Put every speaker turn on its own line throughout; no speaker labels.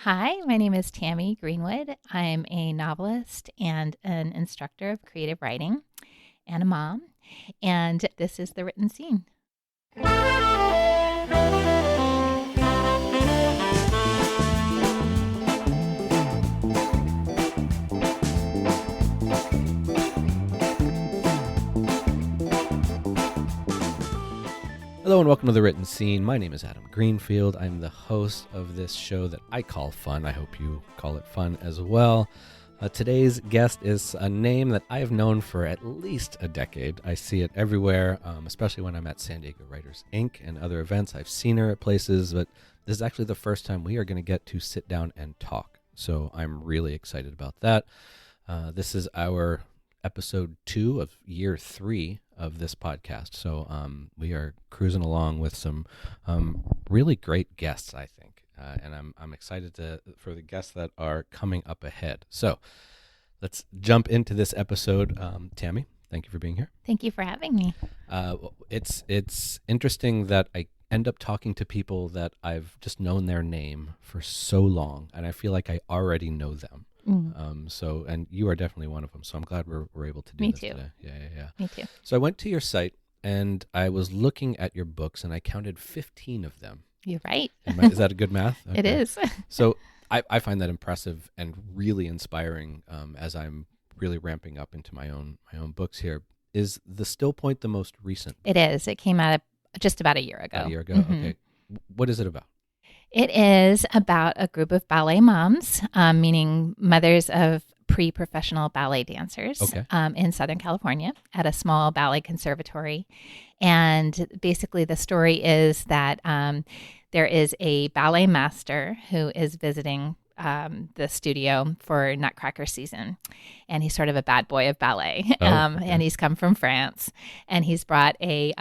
Hi, my name is Tammy Greenwood. I'm a novelist and an instructor of creative writing and a mom. And this is The Written Scene.
Hello and welcome to The Written Scene. My name is Adam Greenfield. I'm the host of this show that I call fun. I hope you call it fun as well. Today's guest is a name that I've known for at least a decade. I see it everywhere, especially when I'm at San Diego Writers Inc. and other events. I've seen her at places, but this is actually the first time we are going to get to sit down and talk. So I'm really excited about that. This is our episode 2 of year 3 of this podcast. So we are cruising along with some really great guests, I think. And I'm excited for the guests that are coming up ahead. So let's jump into this episode. Tammy, thank you for being here.
Thank you for having me.
It's interesting that I end up talking to people that I've just known their name for so long, and I feel like I already know them. And you are definitely one of them. So I'm glad we're able to do this today. Yeah.
Me too.
So I went to your site and I was looking at your books and I counted 15 of them.
You're right.
Is that a good math? Okay.
It is.
So I find that impressive and really inspiring as I'm really ramping up into my own books here. Is The Still Point the most recent?
It is. It came out just about a year ago.
About a year ago?
Mm-hmm.
Okay. What is it about?
It is about a group of ballet moms, meaning mothers of pre-professional ballet dancers in Southern California at a small ballet conservatory. And basically the story is that there is a ballet master who is visiting the studio for Nutcracker season. And he's sort of a bad boy of ballet. And he's come from France. And he's brought a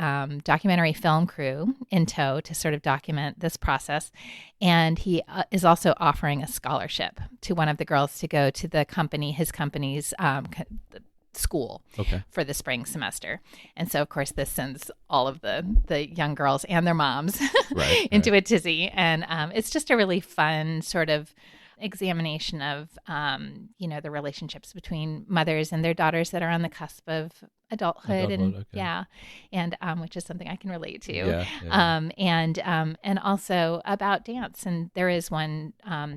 documentary film crew in tow to sort of document this process. And he is also offering a scholarship to one of the girls to go to his company's school for the spring semester. And so, of course, this sends all of the young girls and their moms into a tizzy. And it's just a really fun sort of examination of, the relationships between mothers and their daughters that are on the cusp of adulthood. And which is something I can relate to. And also about dance. And there is one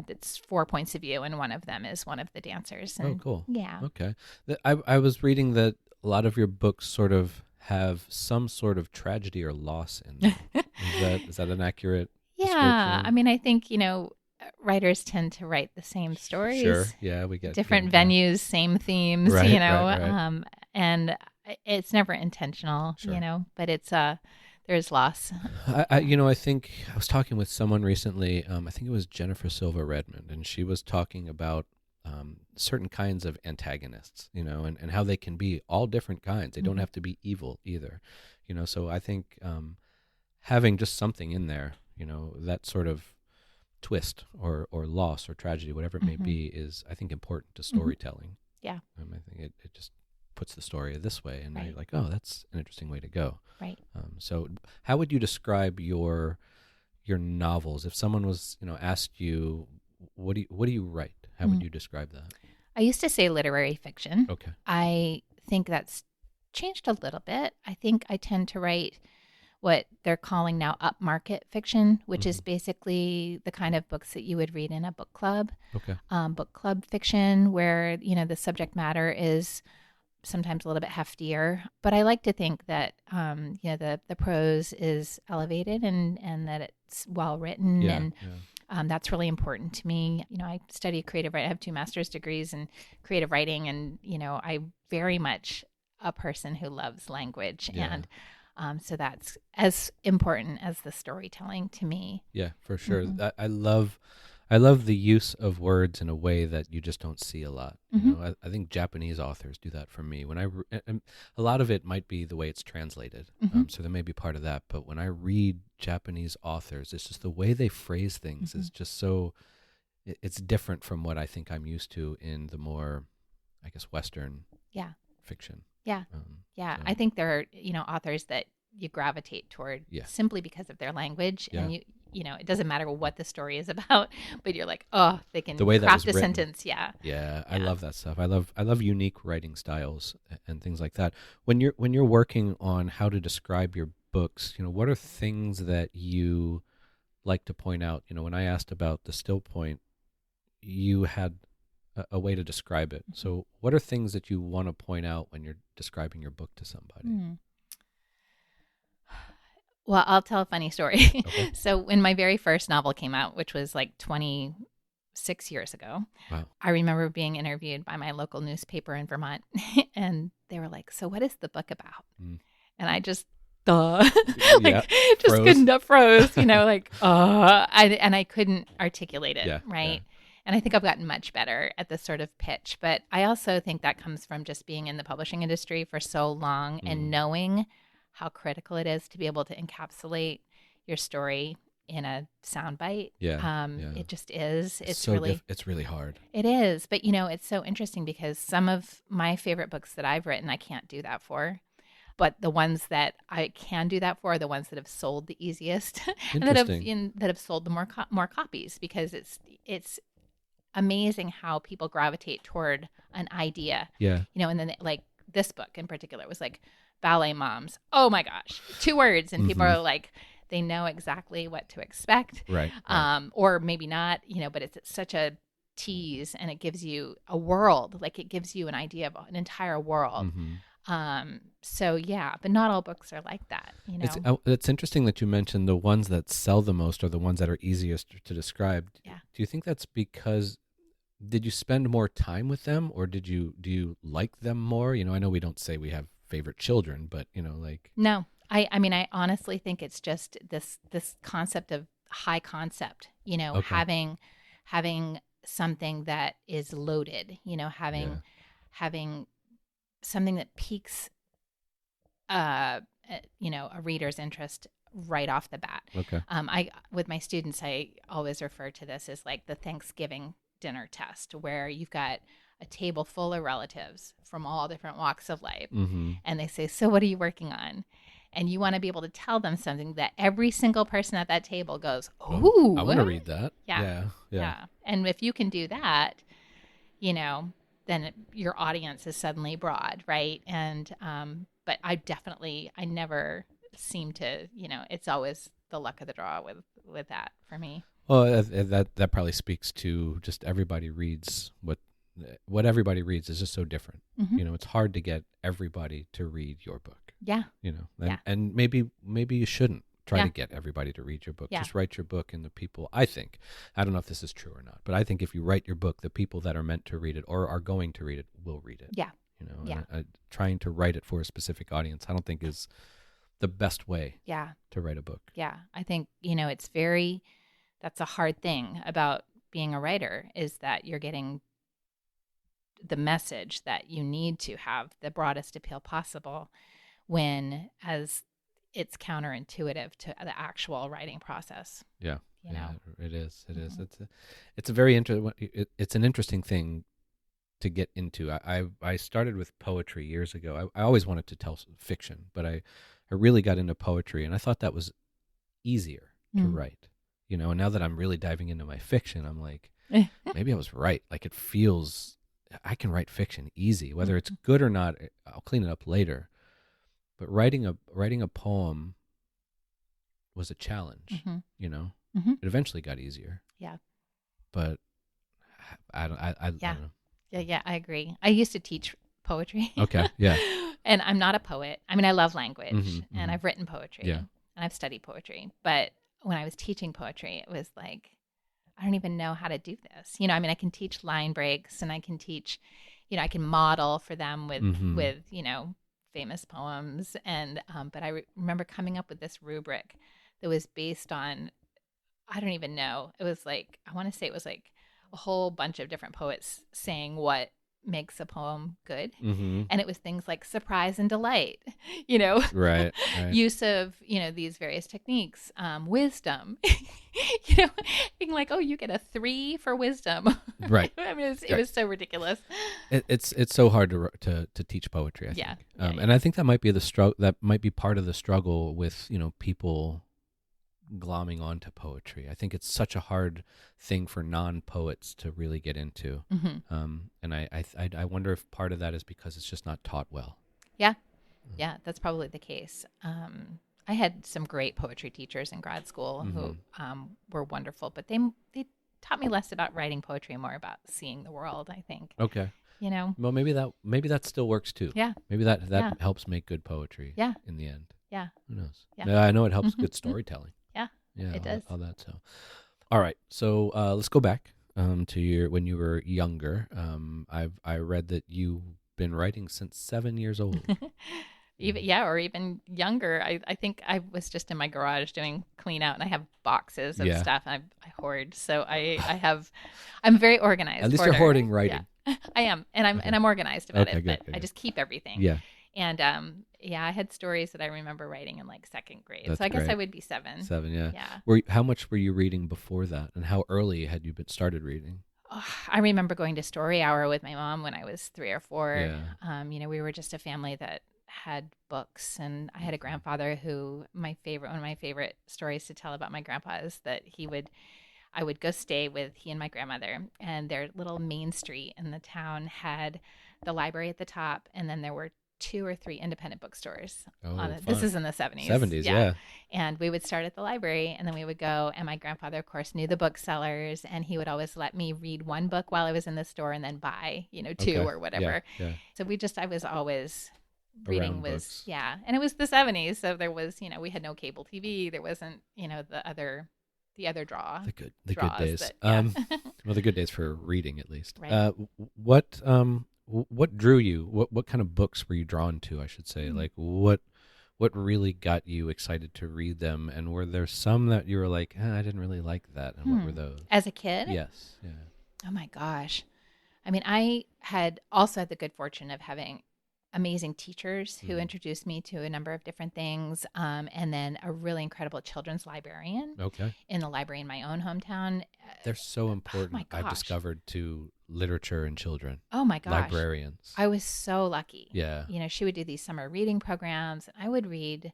that's 4 points of view, and one of them is one of the dancers. And,
cool.
Yeah.
Okay. I was reading that a lot of your books sort of have some sort of tragedy or loss in them. Is that an accurate description?
I mean, I think, writers tend to write the same stories.
Sure. Yeah, we get
different venues, same themes,
right.
And it's never intentional, but it's there's loss.
I think I was talking with someone recently. I think it was Jennifer Silva Redmond, and she was talking about certain kinds of antagonists, and how they can be all different kinds. They don't have to be evil either, So I think having just something in there, that sort of twist or loss or tragedy, whatever it may be, is, I think, important to storytelling.
Yeah.
I think it just puts the story this way, and you're like, oh, that's an interesting way to go.
Right.
So how would you describe your novels? If someone was, asked you, what do you write? How would you describe that?
I used to say literary fiction.
Okay.
I think that's changed a little bit. I think I tend to write what they're calling now upmarket fiction, which is basically the kind of books that you would read in a book club.
Okay.
Book club fiction where, the subject matter is sometimes a little bit heftier. But I like to think that, the prose is elevated and that it's well written. And that's really important to me. I study creative writing. I have 2 master's degrees in creative writing. And, I'm very much a person who loves language.
Yeah.
And so that's as important as the storytelling to me.
Yeah, for sure. I love the use of words in a way that you just don't see a lot. I think Japanese authors do that for me. And a lot of it might be the way it's translated, so there may be part of that. But when I read Japanese authors, it's just the way they phrase things is just so. It's different from what I think I'm used to in the more, I guess, Western fiction.
Yeah.
So.
I think there are, authors that you gravitate toward simply because of their language.
Yeah.
And it doesn't matter what the story is about, but you're like, oh, they can
The way that
craft
was
a
written.
sentence. Yeah.
Yeah, I love that stuff. I love unique writing styles and things like that. When you're working on how to describe your books, what are things that you like to point out? When I asked about the still point, you had a way to describe it. So what are things that you want to point out when you're describing your book to somebody?
Well, I'll tell a funny story. Okay. So when my very first novel came out, which was like 26 years ago,
wow.
I remember being interviewed by my local newspaper in Vermont, and they were like, so what is the book about? And I just, froze, and I couldn't articulate it, right? Yeah. And I think I've gotten much better at this sort of pitch, but I also think that comes from just being in the publishing industry for so long and knowing how critical it is to be able to encapsulate your story in a soundbite. It just is. It's so really,
it's really hard.
It is. But, it's so interesting because some of my favorite books that I've written, I can't do that for. But the ones that I can do that for are the ones that have sold the easiest and that have sold the more copies, because it's amazing how people gravitate toward an idea.
Yeah.
And then like this book in particular was like, ballet moms. Oh my gosh. 2 words. And people are like, they know exactly what to expect.
Right.
Or maybe not, but it's such a tease, and it gives you a world. Like, it gives you an idea of an entire world. So yeah, but not all books are like that,
It's interesting that you mentioned the ones that sell the most are the ones that are easiest to describe.
Yeah.
Do you think that's because did you spend more time with them, or do you like them more? I know we don't say we have favorite children, but
no, I mean, I honestly think it's just this concept of high concept, having something that is loaded, having something that piques a reader's interest right off the bat.
Okay.
I with my students, I always refer to this as like the Thanksgiving dinner test, where you've got a table full of relatives from all different walks of life. And they say, so what are you working on? And you want to be able to tell them something that every single person at that table goes, ooh,
I want to read that.
Yeah. And if you can do that, then your audience is suddenly broad, right? And but I never seem to, it's always the luck of the draw with that for me.
Well, that probably speaks to just everybody reads what everybody reads is just so different. It's hard to get everybody to read your book.
Yeah.
And maybe you shouldn't try to get everybody to read your book. Just write your book, and the people, I don't know if this is true or not, but I think if you write your book, the people that are meant to read it or are going to read it will read it.
Yeah.
Trying to write it for a specific audience, I don't think is the best way to write a book.
Yeah. I think, that's a hard thing about being a writer, is that you're getting the message that you need to have the broadest appeal possible, when as it's counterintuitive to the actual writing process.
Yeah. It is. It's a very it's an interesting thing to get into. I started with poetry years ago. I always wanted to tell fiction, but I really got into poetry, and I thought that was easier to write. And now that I'm really diving into my fiction, I'm like, maybe I was right. Like, it feels I can write fiction easy. Whether it's good or not, I'll clean it up later. But writing a poem was a challenge. It eventually got easier.
Yeah.
But I don't know.
Yeah, I agree. I used to teach poetry.
Okay. Yeah.
And I'm not a poet. I mean, I love language, and I've written poetry, and I've studied poetry. But when I was teaching poetry, it was like, I don't even know how to do this. I can teach line breaks, and I can teach, I can model for them with famous poems. And, but I remember coming up with this rubric that was based on, I don't even know. It was like, I want to say it was like a whole bunch of different poets saying what makes a poem good. And it was things like surprise and delight,
right.
use of, these various techniques, wisdom, being like, oh, you get a 3 for wisdom.
Right.
I mean, it was so ridiculous.
It's so hard to teach poetry, I think. And I think that might be part of the struggle with, people glomming onto poetry. I think it's such a hard thing for non-poets to really get into. And I wonder if part of that is because it's just not taught well.
Yeah. Yeah, that's probably the case. I had some great poetry teachers in grad school who were wonderful, but they taught me less about writing poetry and more about seeing the world, I think.
Okay.
You know?
Well, maybe that still works too.
Yeah.
Maybe that helps make good poetry.
Yeah.
In the end.
Yeah.
Who knows?
Yeah.
No, I know it helps good storytelling.
Yeah.
Yeah.
It does.
All that. So, all right. So let's go back to when you were younger. I read that you've been writing since 7 years old.
Or even younger. I think I was just in my garage doing clean out, and I have boxes of stuff I hoard. So I'm very organized.
At least you're hoarding writing.
Yeah. I am, and I'm organized about it. But I just keep everything.
Yeah.
And I had stories that I remember writing in like second grade.
That's
so I guess
great.
I would be 7.
7, yeah.
Yeah.
How much were you reading before that, and how early had you started reading?
Oh, I remember going to story hour with my mom when I was 3 or 4.
Yeah.
We were just a family that had books, and I had a grandfather who one of my favorite stories to tell about my grandpa is that I would go stay with he and my grandmother, and their little main street in the town had the library at the top, and then there were 2 or 3 independent bookstores. This is in the 70s.
70s, yeah.
And we would start at the library, and then we would go, and my grandfather, of course, knew the booksellers, and he would always let me read one book while I was in the store and then buy, 2 or whatever.
Yeah.
So I was always reading
books.
And it was the 70s, so there was, we had no cable TV. There wasn't, the other draw.
The good days.
Well,
the good days for reading, at least.
Right.
What drew you? What kind of books were you drawn to, I should say? Like what really got you excited to read them? And were there some that you were like, I didn't really like that? And what were those?
As a kid?
Yes. Yeah.
Oh my gosh. I mean, I had also had the good fortune of having amazing teachers who introduced me to a number of different things, and then a really incredible children's librarian in the library in my own hometown.
They're so important,
oh my gosh.
I've discovered, to literature and children.
Oh my gosh.
Librarians.
I was so lucky.
Yeah.
She would do these summer reading programs, and I would read.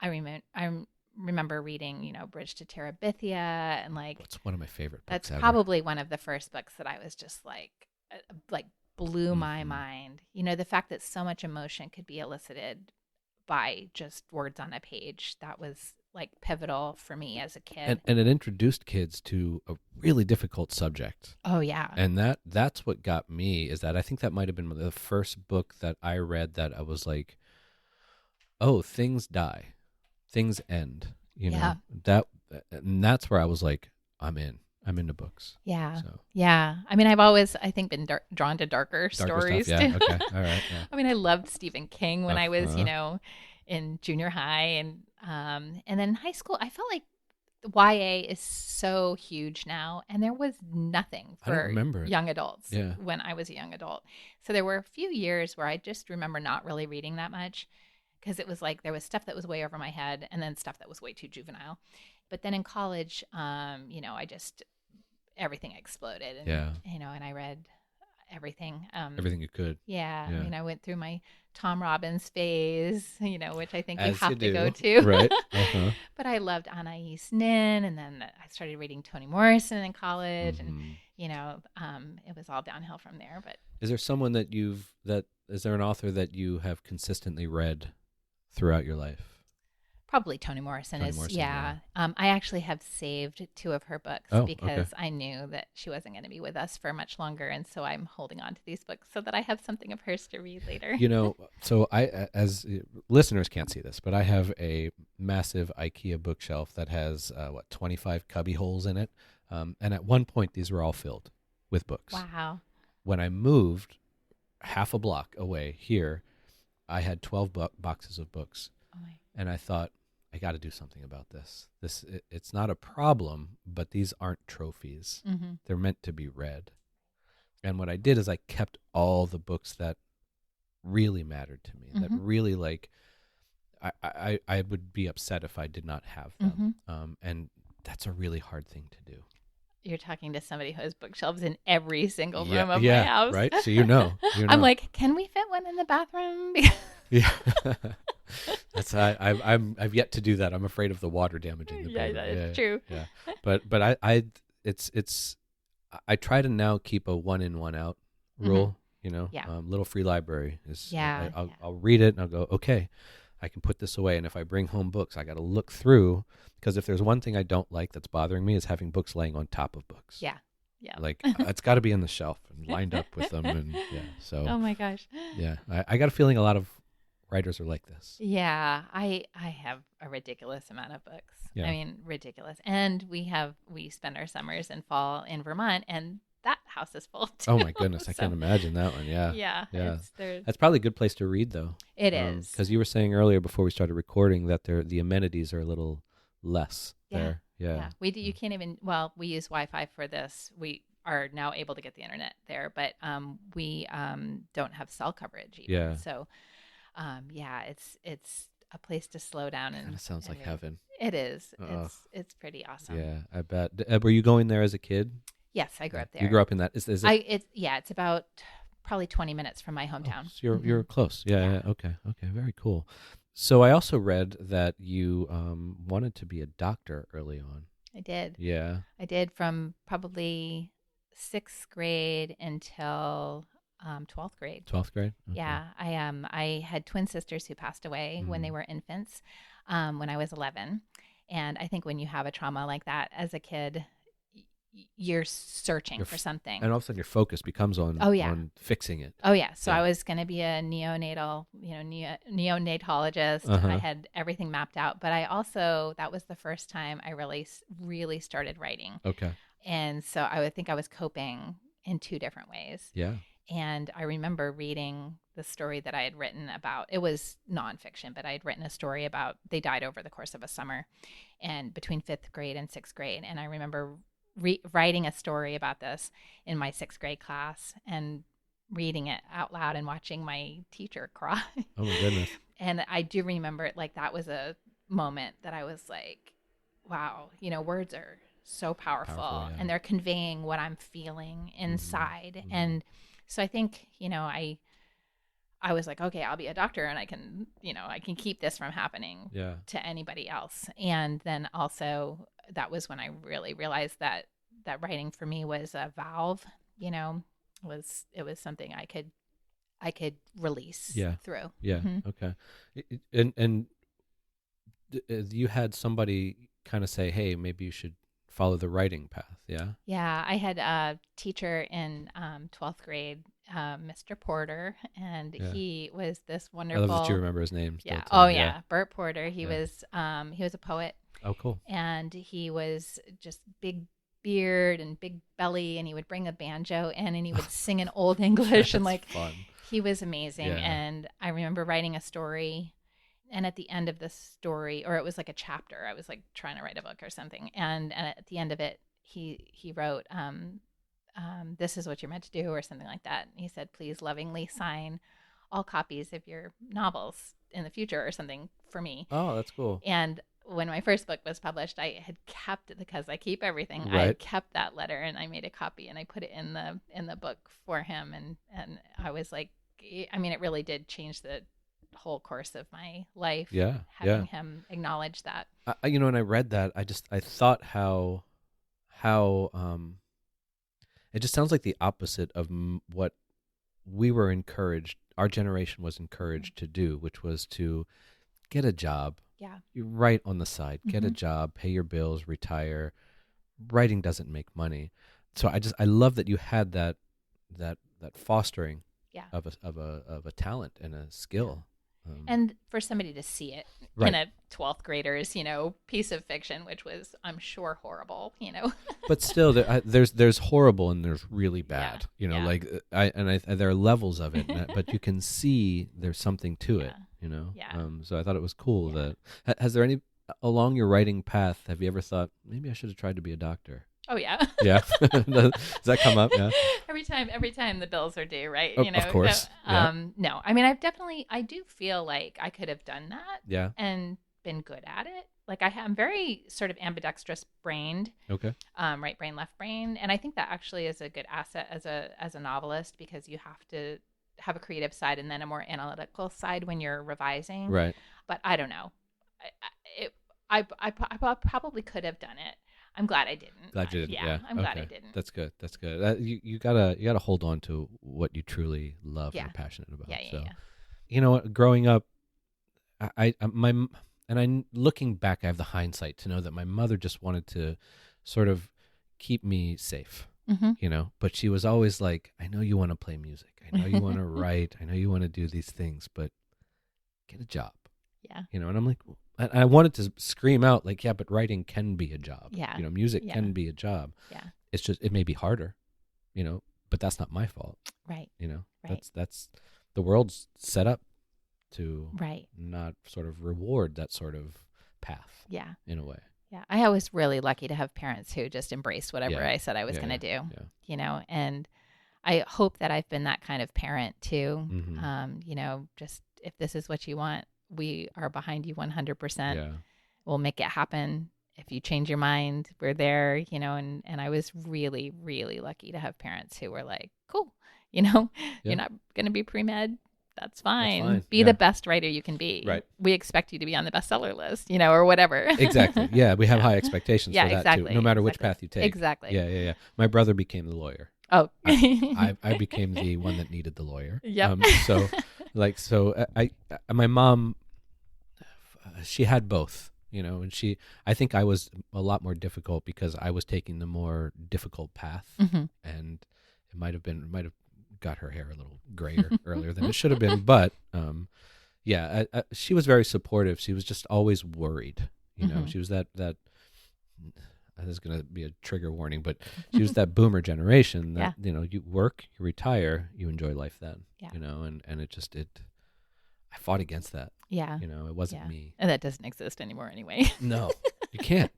I remember reading, Bridge to Terabithia, and
it's one of my favorite books.
That's probably one of the first books that I was just like blew my mind. The fact that so much emotion could be elicited by just words on a page, that was pivotal for me as a kid.
And it introduced kids to a really difficult subject.
Oh yeah.
And that's what got me, is that I think that might have been the first book that I read that I was like, oh, things die, things end. And that's where I was like, I'm into books.
Yeah.
So.
Yeah. I mean, I've always, I think, been drawn to darker stories
stuff,
too.
Yeah. Okay. All right. Yeah.
I mean, I loved Stephen King when I was, in junior high, and then in high school, I felt like YA is so huge now, and there was nothing for young adults when I was a young adult. So there were a few years where I just remember not really reading that much, because it was like there was stuff that was way over my head, and then stuff that was way too juvenile. But then in college, I just, everything exploded. And, and I read everything.
Everything you could.
Yeah. I mean, I went through my Tom Robbins phase, which I think you
As
have
you
to
do.
go to.
Right.
But I loved Anais Nin, and then I started reading Toni Morrison in college, and, it was all downhill from there. But
is there someone is there an author that you have consistently read throughout your life?
Probably Toni Morrison is. I actually have saved 2 of her books because I knew that she wasn't going to be with us for much longer, and so I'm holding on to these books so that I have something of hers to read later.
So I, as listeners can't see this, but I have a massive IKEA bookshelf that has 25 cubby holes in it, and at one point these were all filled with books.
Wow.
When I moved half a block away here, I had 12 boxes of books, and I thought, I got to do something about this. It's not a problem, but these aren't trophies.
Mm-hmm.
They're meant to be read. And what I did is I kept all the books that really mattered to me, that really I would be upset if I did not have them. And that's a really hard thing to do.
You're talking to somebody who has bookshelves in every single room of my house.
Right? So you know.
I'm like, can we fit one in the bathroom?
Yeah. I've yet to do that. I'm afraid of the water damaging the baby.
That is true.
Yeah. But it's I try to now keep a 1 in 1 out rule.
Yeah.
Little free library is.
Yeah.
I'll read it and I'll go, okay, I can put this away. And if I bring home books, I got to look through, because if there's one thing I don't like that's bothering me is having books laying on top of books.
Yeah. Yeah.
Like it's got to be on the shelf and lined up with them. And so.
Oh my gosh.
Yeah, I got a feeling a lot of writers are like this.
Yeah, I have a ridiculous amount of books.
Yeah.
I mean, ridiculous. And we spend our summers and fall in Vermont, and that house is full too.
Oh my goodness, I can't imagine that one. Yeah.
Yeah.
That's probably a good place to read, though.
It is.
Because you were saying earlier before we started recording that the amenities are a little less there. Yeah.
You can't even. Well, we use Wi-Fi for this. We are now able to get the internet there, but we don't have cell coverage even.
Yeah.
So, it's a place to slow down. And
kind of sounds like heaven.
It is. It's pretty awesome.
Yeah, I bet. Were you going there as a kid?
Yes, I grew up there.
You grew up in that? Is it?
It's about probably 20 minutes from my hometown.
So you're close. Yeah. Okay. Very cool. So I also read that you wanted to be a doctor early on.
I did.
Yeah.
I did from probably 6th grade until 12th grade.
12th grade? Okay.
Yeah. I had twin sisters who passed away when they were infants, when I was 11. And I think when you have a trauma like that as a kid, you're searching for something.
And all of a sudden your focus becomes on fixing it.
Oh, yeah. So I was going to be a neonatologist. I had everything mapped out. But I also, that was the first time I really started writing.
Okay.
And so I would think I was coping in 2 different ways.
Yeah.
And I remember reading the story that I had written about, it was nonfiction, but I had written a story about, they died over the course of a summer and between 5th grade and 6th grade. And I remember writing a story about this in my 6th grade class and reading it out loud and watching my teacher cry.
Oh my goodness.
And I do remember it like that was a moment that I was like, wow, words are so powerful and they're conveying what I'm feeling inside. Mm-hmm. And so I think, I was like, okay, I'll be a doctor and I can keep this from happening to anybody else. And then also that was when I really realized that writing for me was a valve, it was something I could release through.
Yeah. Mm-hmm. Okay. And you had somebody kind of say, hey, maybe you should follow the writing path. Yeah. Yeah.
I had a teacher in 12th grade, Mr. Porter, and he was this wonderful.
I love that you remember his name.
Yeah. Oh yeah. Bert Porter. He was a poet.
Oh, cool.
And he was just big beard and big belly, and he would bring a banjo in and he would sing in Old English and
fun.
He was amazing. Yeah. And I remember writing a story, and at the end of the story, or it was like a chapter, I was like trying to write a book or something, and at the end of it he wrote this is what you're meant to do, or something like that. And he said, please lovingly sign all copies of your novels in the future, or something for me.
Oh, that's cool.
And when my first book was published, I had kept it, because I keep everything.
Right.
I kept that letter and I made a copy and I put it in the book for him. And I was like, I mean, it really did change the whole course of my life.
Yeah.
Having him acknowledge that.
When I read that, I thought how it just sounds like the opposite of what we were encouraged, our generation was encouraged to do, which was to get a job.
Yeah.
You write on the side, get a job, pay your bills, retire. Writing doesn't make money. So I love that you had that fostering of a talent and a skill.
And for somebody to see it in a 12th grader's, piece of fiction, which was, I'm sure, horrible,
But still, there's horrible and there's really bad, there are levels of it, but you can see there's something to it,
Yeah.
So I thought it was cool that, has there any, along your writing path, have you ever thought, maybe I should have tried to be a doctor?
Oh yeah.
Yeah. Does that come up? Yeah.
Every time the bills are due, right?
Of course.
No. I mean, I do feel like I could have done that.
Yeah.
And been good at it. Like I'm very sort of ambidextrous brained.
Okay.
Right brain, left brain, and I think that actually is a good asset as a novelist, because you have to have a creative side and then a more analytical side when you're revising.
Right.
But I don't know. I probably could have done it. I'm glad I didn't.
Glad you didn't. Yeah.
I'm glad I didn't.
That's good. That's good. You gotta hold on to what you truly love and are passionate about. You know, growing up, looking back, I have the hindsight to know that my mother just wanted to sort of keep me safe. You know, but she was always like, I know you want to play music. I know you want to write. I know you want to do these things, but get a job.
Yeah.
You know, and I'm like, I wanted to scream out like, yeah, but writing can be a job.
Yeah.
You know, music can be a job.
Yeah.
It's just, it may be harder, you know, but that's not my fault.
Right.
You know,
right.
that's the world's set up to
right.
not sort of reward that sort of path.
Yeah.
In a way.
Yeah. I was really lucky to have parents who just embraced whatever I said I was going to do, you know, and I hope that I've been that kind of parent too. You know, just if this is what you want, we are behind you 100%.
Yeah.
We'll make it happen. If you change your mind, we're there, you know, and I was really, really lucky to have parents who were like, cool, you know, you're not going to be pre-med. That's fine. Be the best writer you can be.
Right.
We expect you to be on the bestseller list, you know, or whatever.
Exactly. Yeah. We have high expectations for that too, no matter which path you take.
Exactly.
Yeah. My brother became the lawyer.
Oh.
I became the one that needed the lawyer.
Yeah.
My mom, she had both, you know, and I think I was a lot more difficult because I was taking the more difficult path, and it might have got her hair a little grayer earlier than it should have been. But she was very supportive. She was just always worried. You know, she was that. This is going to be a trigger warning, but she was that boomer generation that you know, you work, you retire, you enjoy life then. You know, and I fought against that.
Yeah.
You know, it wasn't me.
And that doesn't exist anymore anyway.
No, you can't.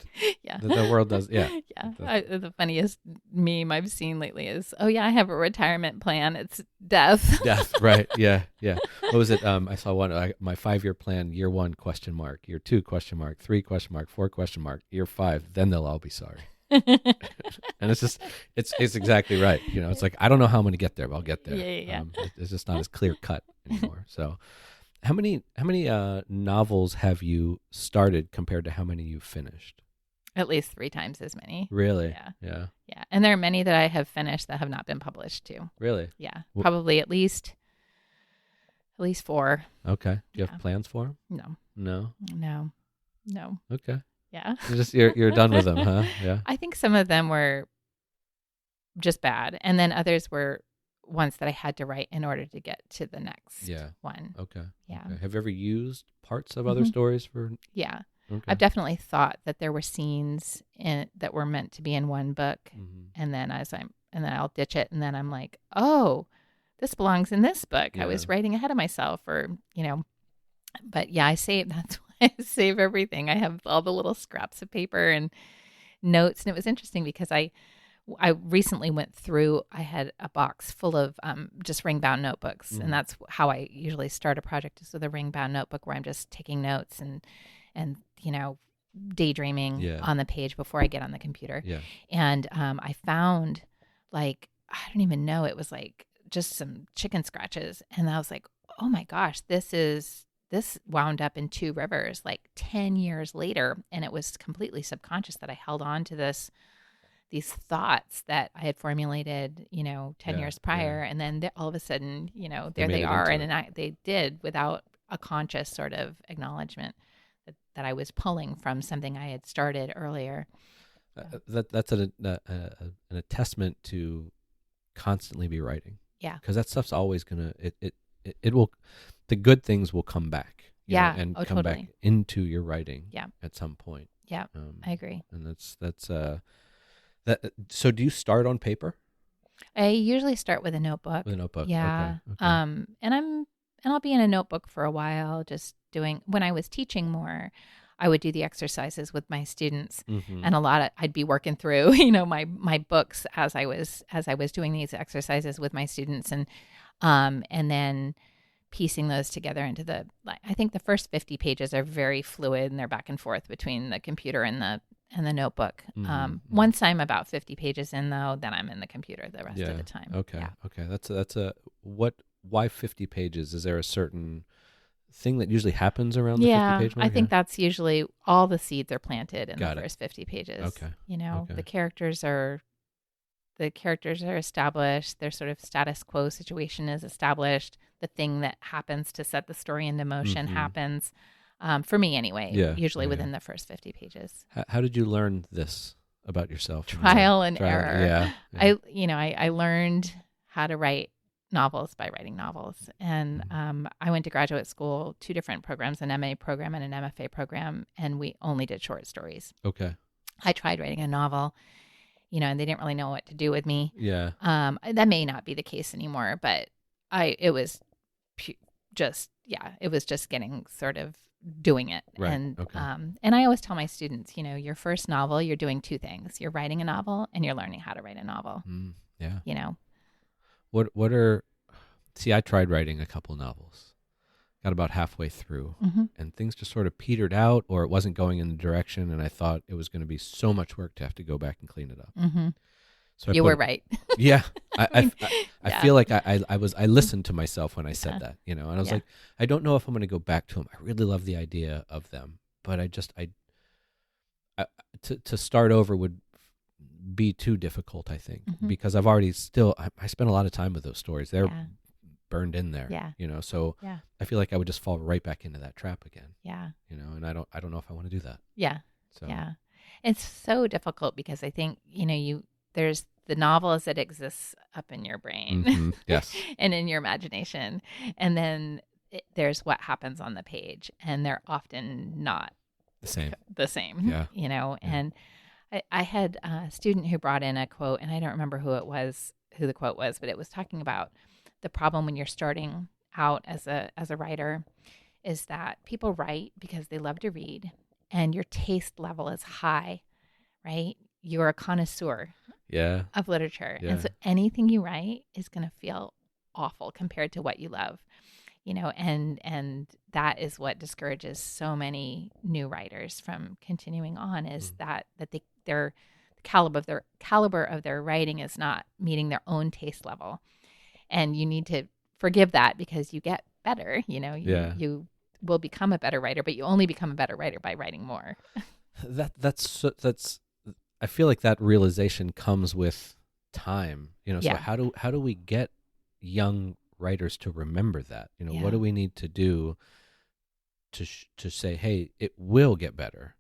Yeah.
The world does. Yeah.
Yeah. The funniest meme I've seen lately is, oh yeah, I have a retirement plan. It's death.
Death. Right. Yeah. Yeah. What was it? I saw one, my 5-year plan, year 1, question mark, year 2, question mark, 3, question mark, 4, question mark, year 5, then they'll all be sorry. And it's exactly right. You know, it's like, I don't know how I'm going to get there, but I'll get there.
Yeah.
It's just not as clear cut anymore. So how many novels have you started compared to how many you've finished?
At least 3 times as many.
Really?
Yeah. And there are many that I have finished that have not been published too.
Really?
Yeah. Probably at least 4.
Okay. Do you have plans for them?
No.
Okay.
Yeah.
You're done with them, huh? Yeah.
I think some of them were just bad, and then others were ones that I had to write in order to get to the next one.
Okay.
Yeah.
Okay. Have you ever used parts of other stories for?
Yeah.
Okay.
I've definitely thought that there were scenes that were meant to be in one book, and then I'll ditch it, and then I'm like, oh, this belongs in this book. I was writing ahead of myself, or you know. But yeah, that's why I save everything. I have all the little scraps of paper and notes, and it was interesting because I recently went through, I had a box full of just ring-bound notebooks, and that's how I usually start a project, is with a ring-bound notebook where I'm just taking notes and you know, daydreaming on the page before I get on the computer. Yeah. And I found, like, I don't even know, it was like just some chicken scratches, and I was like, oh my gosh, this wound up in 2 Rivers like 10 years later, and it was completely subconscious that I held on to these thoughts that I had formulated, you know, 10 years prior. And then all of a sudden, you know, there they are. And they did, without a conscious sort of acknowledgement that I was pulling from something I had started earlier.
That's an attestament to constantly be writing.
Yeah.
Because that stuff's always going to, it will, the good things will come back. You know, and come
totally.
back into your writing at some point.
Yeah, I agree.
And that's so do you start on paper?
I usually start with a notebook. Yeah.
Okay.
And I'll be in a notebook for a while, just doing, when I was teaching more, I would do the exercises with my students, and I'd be working through, you know, my books as I was doing these exercises with my students, and then piecing those together into I think the first 50 pages are very fluid, and they're back and forth between the computer and the notebook. Once I'm about 50 pages in, though, then I'm in the computer the rest of the time.
Okay. That's what why 50 pages? Is there a certain thing that usually happens around the 50
Yeah,
page mark?
I think that's usually all the seeds are planted in the
Got it.
first 50 pages.
Okay. Okay.
The characters are established. Their sort of status quo situation is established. The thing that happens to set the story into motion happens. For me, anyway. Usually within the first 50 pages.
How did you learn this about yourself?
Trial and error.
Yeah.
I learned how to write novels by writing novels, and I went to graduate school, 2 different programs, an MA program and an MFA program, and we only did short stories.
Okay.
I tried writing a novel, and they didn't really know what to do with me.
Yeah.
That may not be the case anymore, but it was just getting sort of doing it.
Right.
And
okay.
And I always tell my students, your first novel, you're doing 2 things. You're writing a novel and you're learning how to write a novel.
Yeah. What are I tried writing a couple novels. Got about halfway through and things just sort of petered out, or it wasn't going in the direction, and I thought it was going to be so much work to have to go back and clean it up. So
you were right.
Yeah. I feel like I listened to myself when I said that, and I was like, I don't know if I'm going to go back to them. I really love the idea of them, but to start over would be too difficult, I think, because I've already I spent a lot of time with those stories. They're burned in there, so I feel like I would just fall right back into that trap again. And I don't know if I want to do that.
It's so difficult because I think, there's the novel as it exists up in your brain
Yes.
and in your imagination, and then there's what happens on the page, and they're often not the same. And I had a student who brought in a quote, and I don't remember who the quote was, but it was talking about the problem when you're starting out as a writer is that people write because they love to read, and your taste level is high, right? You're a connoisseur of literature. And so anything you write is going to feel awful compared to what you love, and that is what discourages so many new writers from continuing on, is that their caliber of their writing is not meeting their own taste level. And you need to forgive that, because you get better, you will become a better writer, but you only become a better writer by writing more.
That's I feel like that realization comes with time, so how do we get young writers to remember that? What do we need to do to say, hey, it will get better?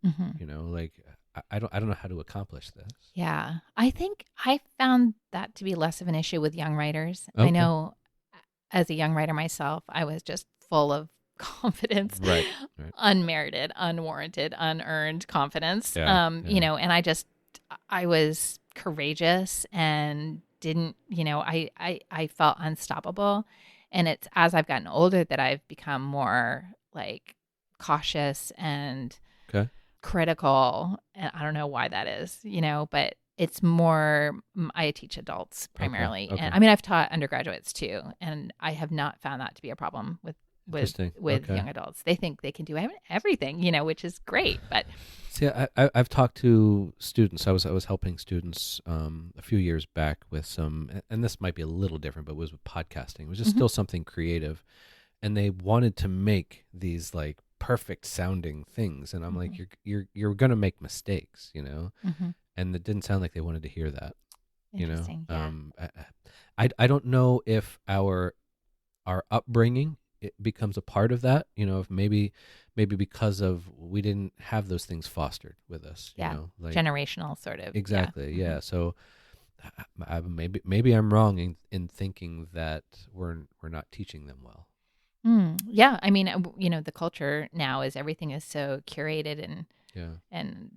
I don't know how to accomplish this.
Yeah. I think I found that to be less of an issue with young writers.
Okay.
I know as a young writer myself, I was just full of confidence,
right.
Unmerited, unwarranted, unearned confidence.
And
I was courageous and didn't, I felt unstoppable. And it's as I've gotten older that I've become more like cautious and critical. And I don't know why that is, but it's more, I teach adults primarily.
Okay.
And I mean, I've taught undergraduates too, and I have not found that to be a problem with young adults. They think they can do everything, which is great. But
see, I've talked to students. I was helping students a few years back with some, and this might be a little different, but it was with podcasting. It was just still something creative, and they wanted to make these like perfect sounding things, and I'm like, you're gonna make mistakes, and it didn't sound like they wanted to hear that.
Interesting.
I don't know if our upbringing, it becomes a part of that, if maybe because of we didn't have those things fostered with us, like
generational sort of.
Exactly. Yeah. So maybe I'm wrong in thinking that we're not teaching them well.
Yeah. I mean, the culture now is everything is so curated and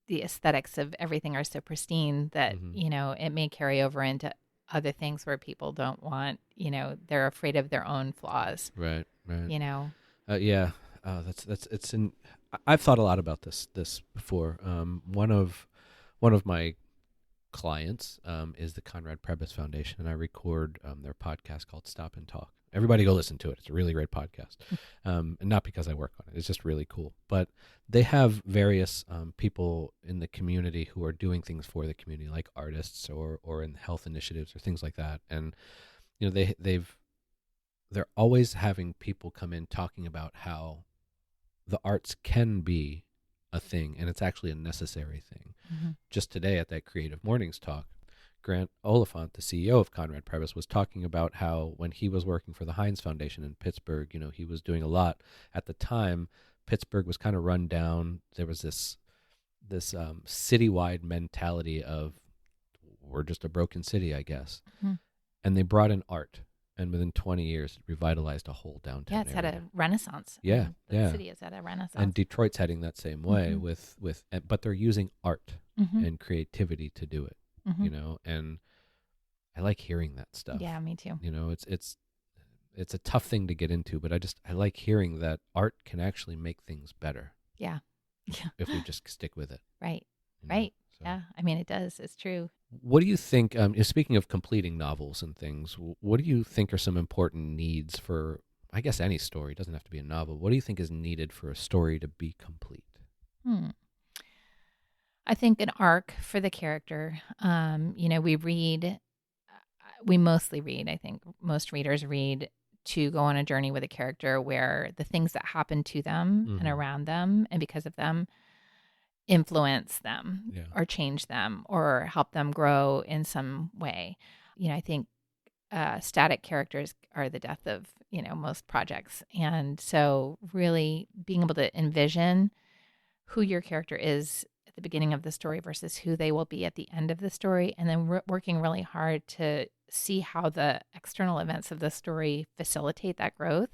the aesthetics of everything are so pristine that, it may carry over into other things where people don't want, they're afraid of their own flaws.
Right.
Yeah.
I've thought a lot about this before. One of my clients is the Conrad Prebys Foundation, and I record their podcast called Stop and Talk. Everybody go listen to it. It's a really great podcast. And not because I work on it. It's just really cool. But they have various people in the community who are doing things for the community, like artists or in health initiatives or things like that. And, they've they're always having people come in talking about how the arts can be a thing, and it's actually a necessary thing.
Mm-hmm.
Just today at that Creative Mornings talk, Grant Oliphant, the CEO of Conrad Previs, was talking about how when he was working for the Heinz Foundation in Pittsburgh, he was doing a lot. At the time, Pittsburgh was kind of run down. There was this citywide mentality of, we're just a broken city, I guess.
Mm-hmm.
And they brought in art. And within 20 years, it revitalized a whole downtown
area. Yeah, it's had a renaissance.
Yeah,
the city is at a renaissance.
And Detroit's heading that same way but they're using art and creativity to do it, and I like hearing that stuff.
Yeah, me too.
It's a tough thing to get into, but I like hearing that art can actually make things better.
Yeah.
If we just stick with it.
Right. Right. So. Yeah. I mean, it does. It's true.
What do you think, speaking of completing novels and things, what do you think are some important needs for, I guess, any story? It doesn't have to be a novel. What do you think is needed for a story to be complete?
I think an arc for the character. We mostly read, I think most readers read to go on a journey with a character where the things that happen to them and around them and because of them influence them or change them or help them grow in some way. I think static characters are the death of, most projects. And so really being able to envision who your character is at the beginning of the story versus who they will be at the end of the story, and then working really hard to see how the external events of the story facilitate that growth.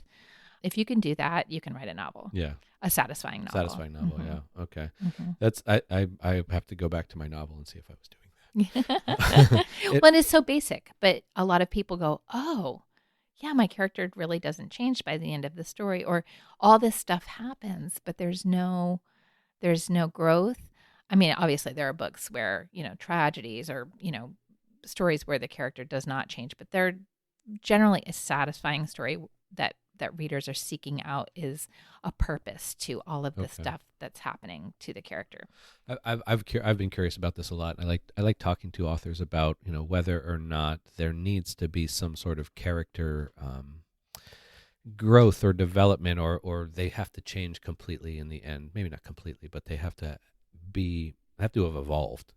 If you can do that, you can write a novel.
Yeah.
A satisfying novel.
Yeah. Okay. That's I have to go back to my novel and see if I was doing that.
Well, it's so basic, but a lot of people go, oh, yeah, my character really doesn't change by the end of the story, or all this stuff happens, but there's no growth. I mean, obviously there are books where, tragedies or, stories where the character does not change, but they're generally a satisfying story that readers are seeking out is a purpose to all of the stuff that's happening to the character.
I've been curious about this a lot. I like talking to authors about, whether or not there needs to be some sort of character growth or development, or they have to change completely in the end. Maybe not completely, but they have to have evolved,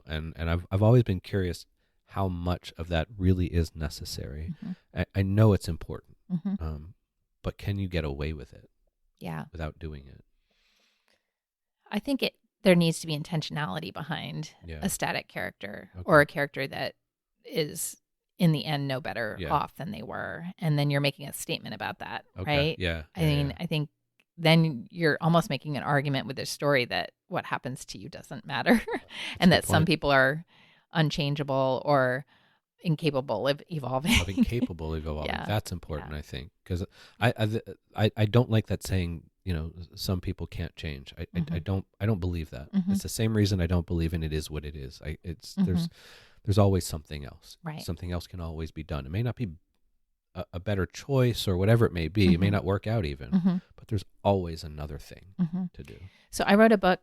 and I've always been curious how much of that really is necessary. I know it's important, but can you get away with it?
Yeah.
Without doing it?
I think there needs to be intentionality behind a static character or a character that is in the end no better off than they were. And then you're making a statement about that, right?
Yeah.
I think then you're almost making an argument with this story that what happens to you doesn't matter and that some people are unchangeable or incapable of evolving.
Yeah. That's important, I think, because I don't like that saying, some people can't change. I don't believe that. It's the same reason I don't believe in it is what it is. There's always something else.
Right.
Something else can always be done. It may not be a better choice or whatever it may be. It may not work out even, but there's always another thing to do.
So I wrote a book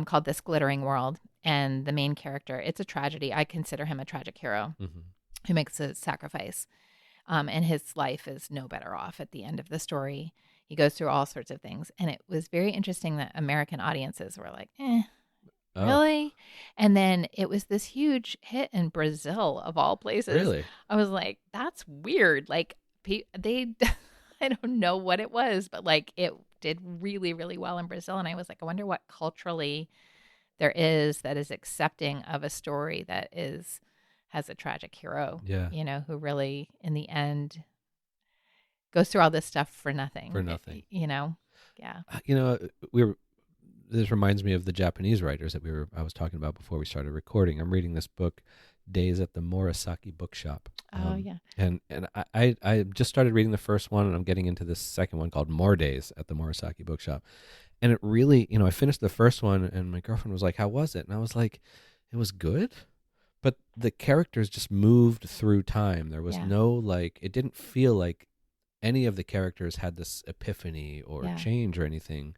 called This Glittering World, and the main character, it's a tragedy. I consider him a tragic hero who makes a sacrifice, and his life is no better off at the end of the story. He goes through all sorts of things, and it was very interesting that American audiences were like, really? And then it was this huge hit in Brazil, of all places.
Really?
I was like, that's weird. Like, they, I don't know what it was, but like it did really, really well in Brazil. And I was like, I wonder what culturally there is that is accepting of a story that has a tragic hero, who really, in the end, goes through all this stuff for nothing. Yeah.
This reminds me of the Japanese writers that I was talking about before we started recording. I'm reading this book, Days at the Murasaki Bookshop. And I just started reading the first one, and I'm getting into this second one called More Days at the Murasaki Bookshop. And it really, I finished the first one, and my girlfriend was like, how was it? And I was like, it was good, but the characters just moved through time. There was no, it didn't feel like any of the characters had this epiphany or change or anything.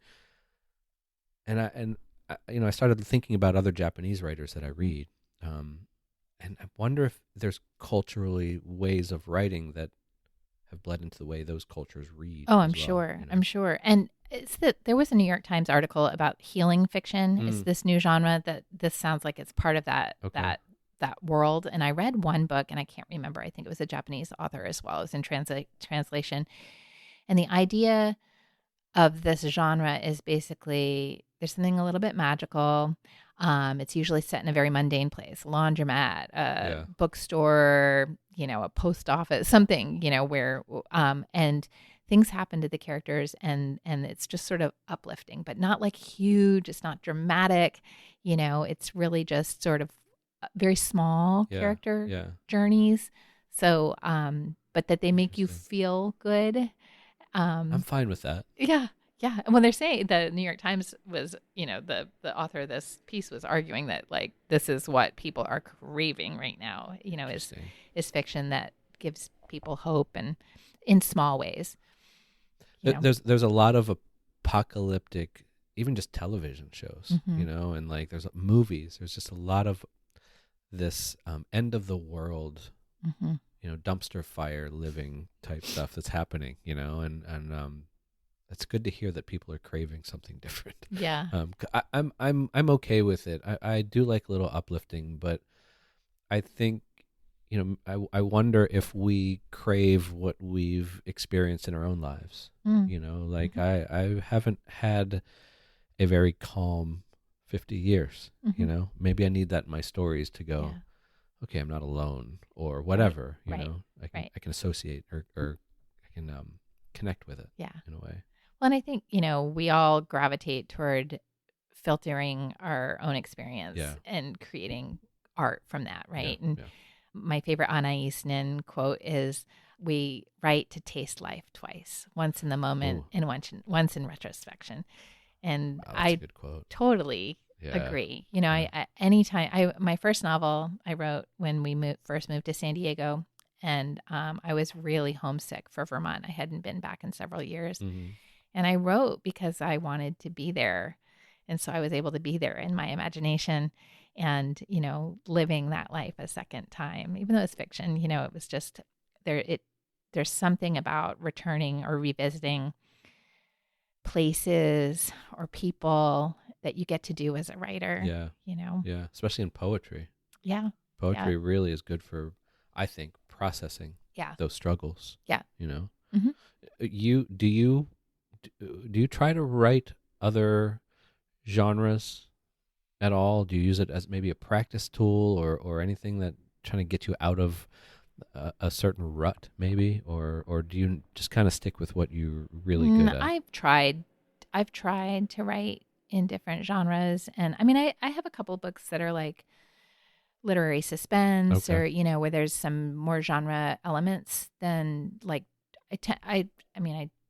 And I started thinking about other Japanese writers that I read, and I wonder if there's culturally ways of writing that have bled into the way those cultures read.
Oh, I'm
as well,
sure.
you know?
I'm sure. And it's that there was a New York Times article about healing fiction. It's this new genre that this sounds like it's part of that that world. And I read one book, and I can't remember. I think it was a Japanese author as well. It was in translation. And the idea of this genre is basically there's something a little bit magical. It's usually set in a very mundane place, a laundromat, a bookstore, a post office, something, where, and things happen to the characters and it's just sort of uplifting, but not like huge. It's not dramatic. It's really just sort of very small character journeys. So, but that they make you feel good.
I'm fine with that.
Yeah. Yeah. And when they're saying the New York Times was, the author of this piece was arguing that like, this is what people are craving right now, is fiction that gives people hope and in small ways.
There's a lot of apocalyptic, even just television shows, and like there's movies. There's just a lot of this end of the world, dumpster fire living type stuff that's happening, and it's good to hear that people are craving something different.
Yeah.
I'm okay with it. I do like a little uplifting, but I think, I wonder if we crave what we've experienced in our own lives. I haven't had a very calm 50 years, maybe I need that in my stories to go, okay, I'm not alone or whatever, I can associate or I can connect with it in a way.
Well, and I think, we all gravitate toward filtering our own experience and creating art from that, right? My favorite Anais Nin quote is, we write to taste life twice, once in the moment and once in retrospection. And I totally agree. My first novel I wrote when we first moved to San Diego, and I was really homesick for Vermont. I hadn't been back in several years. And I wrote because I wanted to be there. And so I was able to be there in my imagination and, living that life a second time, even though it's fiction, it was just there's something about returning or revisiting places or people that you get to do as a writer.
Yeah. Especially in poetry.
Yeah.
Poetry really is good for, I think, processing those struggles.
Yeah.
Do you try to write other genres at all? Do you use it as maybe a practice tool or anything that trying to get you out of a certain rut maybe, or do you just kind of stick with what you're really good at?
I've tried to write in different genres, and I mean I have a couple books that are like literary suspense or where there's some more genre elements than like I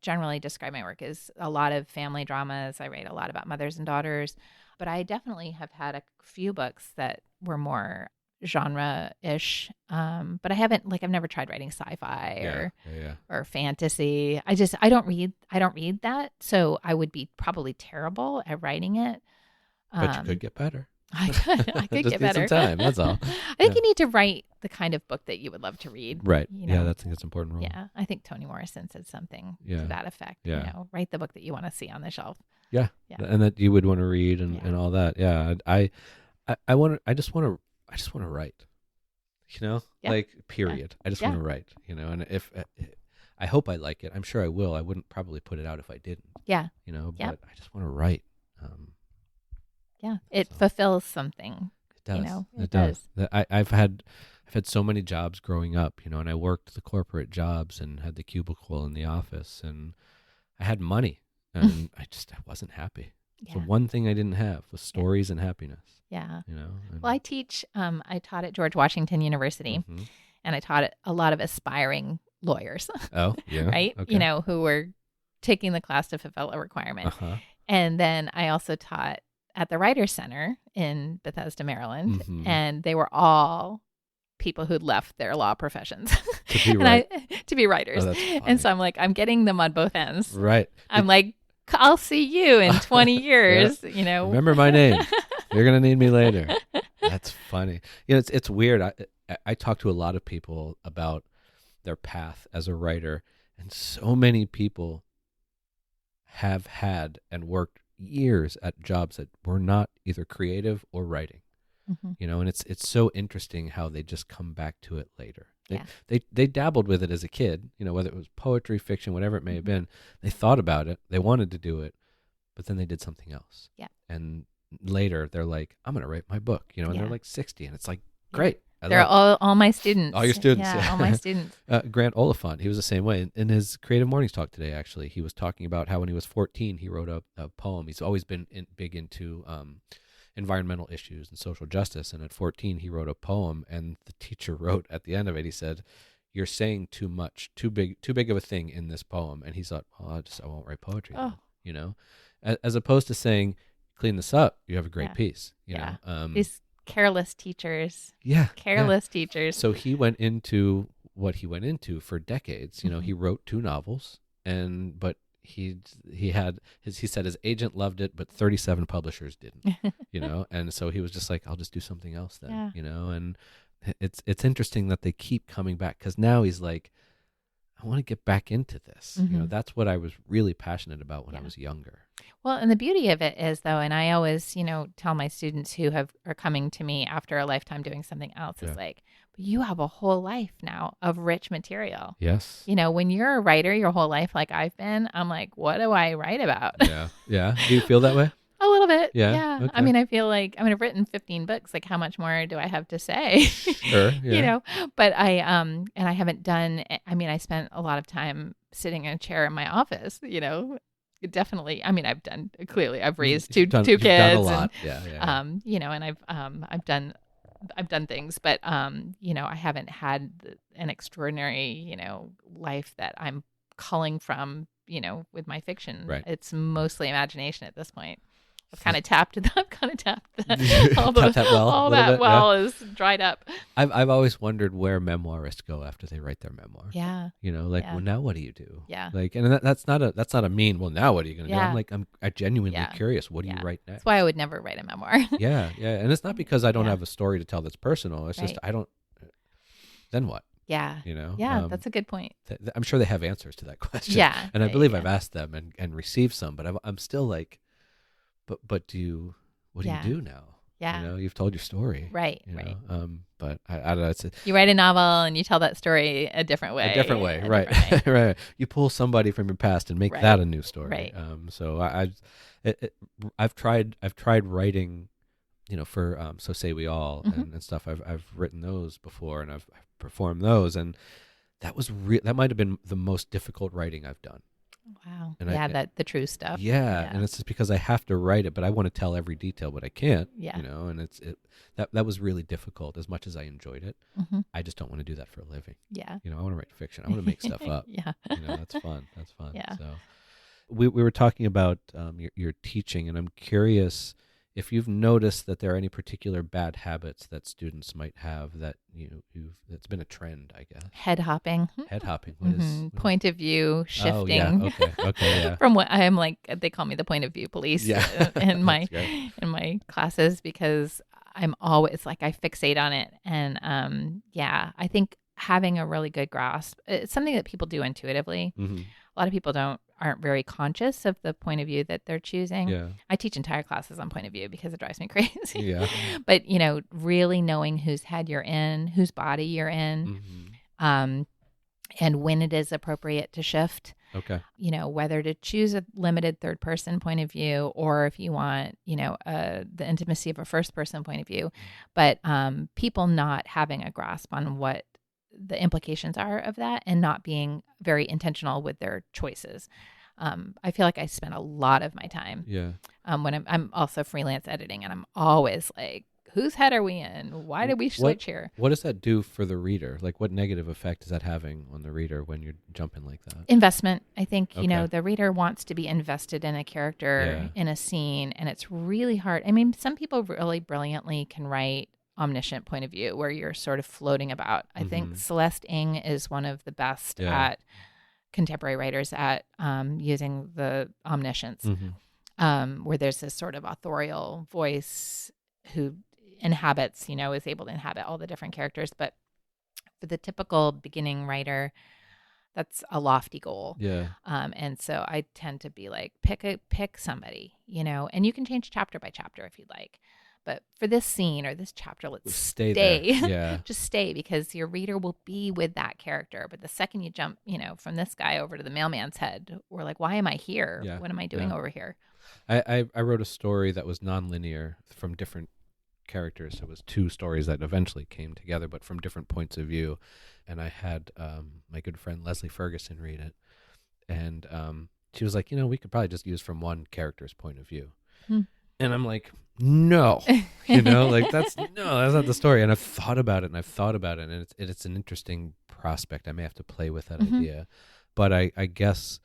generally describe my work as a lot of family dramas. I write a lot about mothers and daughters, but I definitely have had a few books that were more genre-ish. But I've never tried writing sci-fi or fantasy. I don't read that. So I would be probably terrible at writing it.
But you could get better.
I could
just
get better.
Need some time. That's all.
I think you need to write the kind of book that you would love to read.
Right. Yeah, that's an important role.
Yeah. I think Toni Morrison said something to that effect.
Yeah.
Write the book that you want to see on the shelf.
Yeah. And that you would want to read and all that. Yeah. I just want to write. Like period. I just want to write. And if I hope I like it, I'm sure I will. I wouldn't probably put it out if I didn't.
Yeah.
But I just want to write.
It fulfills something.
It does.
It does.
I've had so many jobs growing up, and I worked the corporate jobs and had the cubicle in the office, and I had money, and I wasn't happy. Yeah. So one thing I didn't have was stories and happiness.
Yeah. Well, I teach. I taught at George Washington University, and I taught a lot of aspiring lawyers.
Oh, yeah.
Right.
Okay.
Who were taking the class to fulfill a requirement. And then I also taught at the Writers Center in Bethesda, Maryland, and they were all people who'd left their law professions to be writers.
Oh,
and so I'm like, I'm getting them on both ends.
Right.
I'm like, I'll see you in 20 years.
Remember my name. You're gonna need me later. That's funny. It's weird. I talk to a lot of people about their path as a writer. And so many people have had and worked years at jobs that were not either creative or writing. And it's so interesting how they just come back to it later. They dabbled with it as a kid, whether it was poetry, fiction, whatever it may have been. They thought about it, they wanted to do it, but then they did something else. And later they're like, I'm going to write my book, and they're like 60, and it's like, great.
They're all my students.
All your students.
Yeah, all my students.
Grant Oliphant, he was the same way. In his Creative Mornings talk today, actually, he was talking about how when he was 14, he wrote a poem. He's always been big into environmental issues and social justice. And at 14, he wrote a poem, and the teacher wrote at the end of it, he said, "You're saying too much, too big of a thing in this poem." And he thought, well, I won't write poetry, then, as opposed to saying, clean this up, you have a great piece, you know.
These careless teachers. Teachers.
So he went into what he went into for decades. He wrote 2 novels, but he said his agent loved it, but 37 publishers didn't. And so he was just like, I'll just do something else then. And it's interesting that they keep coming back, because now he's like, I want to get back into this. That's what I was really passionate about when I was younger.
Well, and the beauty of it is, though, and I always, tell my students who are coming to me after a lifetime doing something else, is like, but you have a whole life now of rich material.
Yes.
When you're a writer your whole life, like I've been, I'm like, what do I write about?
Yeah. Do you feel that way?
A little bit.
Yeah. Okay.
I mean, I feel like, I've written 15 books. Like, how much more do I have to say?
Sure. Yeah.
But and I haven't done, I spent a lot of time sitting in a chair in my office, definitely. I've raised two kids. You've done a lot. And, and I've done things, but, I haven't had an extraordinary, life that I'm culling from, with my fiction.
Right.
It's mostly imagination at this point. I've kind of tapped that well is dried up.
I've always wondered where memoirists go after they write their memoir.
Yeah.
Well, now what do you do?
Yeah.
And that's not a mean, well, now what are you going to do? I'm like, I'm genuinely curious. What do you write next?
That's why I would never write a memoir.
Yeah. And it's not because I don't have a story to tell that's personal. It's just, then what?
Yeah. That's a good point.
I'm sure they have answers to that question.
Yeah.
And I believe I've asked them and received some, but I'm still like, but what do you do now?
Yeah.
You've told your story.
Right.
But I don't know.
You write a novel and you tell that story a different way.
Right. Right. You pull somebody from your past and make that a new story.
Right.
So I've tried writing, for So Say We All and stuff. I've written those before, and I've performed those, and that was that might have been the most difficult writing I've done.
Wow.
And
the true stuff.
Yeah. And it's just because I have to write it, but I want to tell every detail, but I can't.
Yeah.
And that was really difficult. As much as I enjoyed it, I just don't want to do that for a living.
Yeah.
I want to write fiction. I want to make stuff up.
Yeah.
That's fun.
Yeah.
So we were talking about your teaching, and I'm curious if you've noticed that there are any particular bad habits that students might have that that's been a trend, I guess.
Head hopping.
What is
point of view shifting?
Oh, yeah. Okay. Yeah.
From what I'm like, they call me the point of view police in my classes, because I'm always like, I fixate on it, and I think having a really good grasp, it's something that people do intuitively. A lot of people aren't very conscious of the point of view that they're choosing.
Yeah.
I teach entire classes on point of view because it drives me crazy.
Yeah.
But, really knowing whose head you're in, whose body you're in, and when it is appropriate to shift.
Okay.
Whether to choose a limited third person point of view, or if you want, the intimacy of a first person point of view. But people not having a grasp on what the implications are of that, and not being very intentional with their choices. I feel like I spend a lot of my time when I'm also freelance editing, and I'm always like, whose head are we in? Why did we switch here?
What does that do for the reader? Like, what negative effect is that having on the reader when you're jumping like that?
Investment. I think, the reader wants to be invested in a character, in a scene, and it's really hard. Some people really brilliantly can write omniscient point of view where you're sort of floating about. I think Celeste Ng is one of the best at contemporary writers at using the omniscience, where there's this sort of authorial voice who inhabits, is able to inhabit all the different characters. But for the typical beginning writer, that's a lofty goal.
Yeah.
And so I tend to be like, pick somebody, and you can change chapter by chapter if you'd like. But for this scene or this chapter, let's
stay there. Yeah.
Just stay, because your reader will be with that character. But the second you jump, from this guy over to the mailman's head, we're like, why am I here?
Yeah.
What am I doing over here?
I wrote a story that was nonlinear from different characters. It was 2 stories that eventually came together, but from different points of view. And I had my good friend Leslie Ferguson read it. And she was like, we could probably just use from one character's point of view. And I'm like, no, that's not the story. And I've thought about it and it's an interesting prospect. I may have to play with that idea. But I guess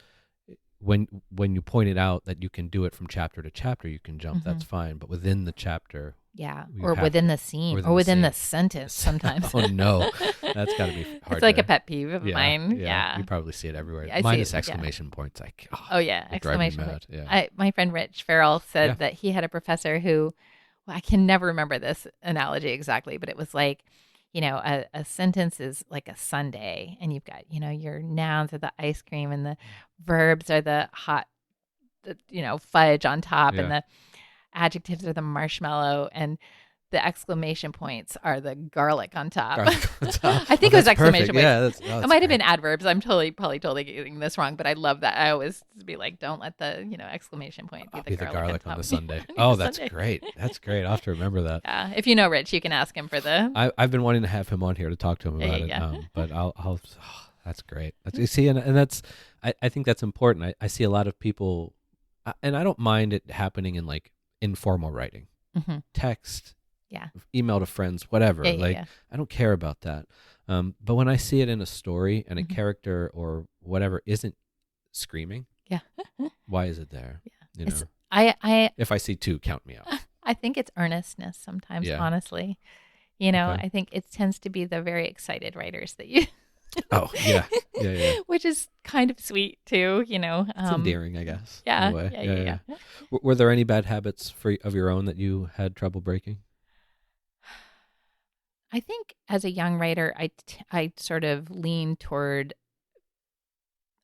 when you pointed out that you can do it from chapter to chapter, you can jump, that's fine. But within the chapter,
or within the scene, or within the sentence sometimes.
Oh no, that's got to be hard.
It's like a pet peeve of mine.
Yeah, you probably see it everywhere.
I
Minus exclamation points. Like,
exclamation points.
Yeah.
My friend Rich Farrell said that he had a professor who, I can never remember this analogy exactly, but it was like, a sentence is like a sundae, and you've got, your nouns are the ice cream, and the verbs are the hot, fudge on top, and the adjectives are the marshmallow, and the exclamation points are the garlic on top. I think it was exclamation points.
Yeah,
it might have been adverbs. I'm probably totally getting this wrong, but I love that. I always be like, don't let the exclamation point be the garlic
on the sundae. Oh, that's great. That's great. I'll have to remember that.
Yeah, if you know Rich, you can ask him for the.
I've been wanting to have him on here to talk to him about it. But I'll. That's great. You see, and that's. I think that's important. I see a lot of people, and I don't mind it happening in like informal writing, text.
Yeah.
Email to friends, whatever. I don't care about that. But when I see it in a story and a character or whatever isn't screaming, why is it there?
I
if I see 2, count me out.
I think it's earnestness sometimes, honestly. I think it tends to be the very excited writers that you
Oh, yeah.
Which is kind of sweet too,
It's endearing, I guess.
Yeah.
In a way. Yeah. Were there any bad habits of your own that you had trouble breaking?
I think as a young writer, I sort of leaned toward,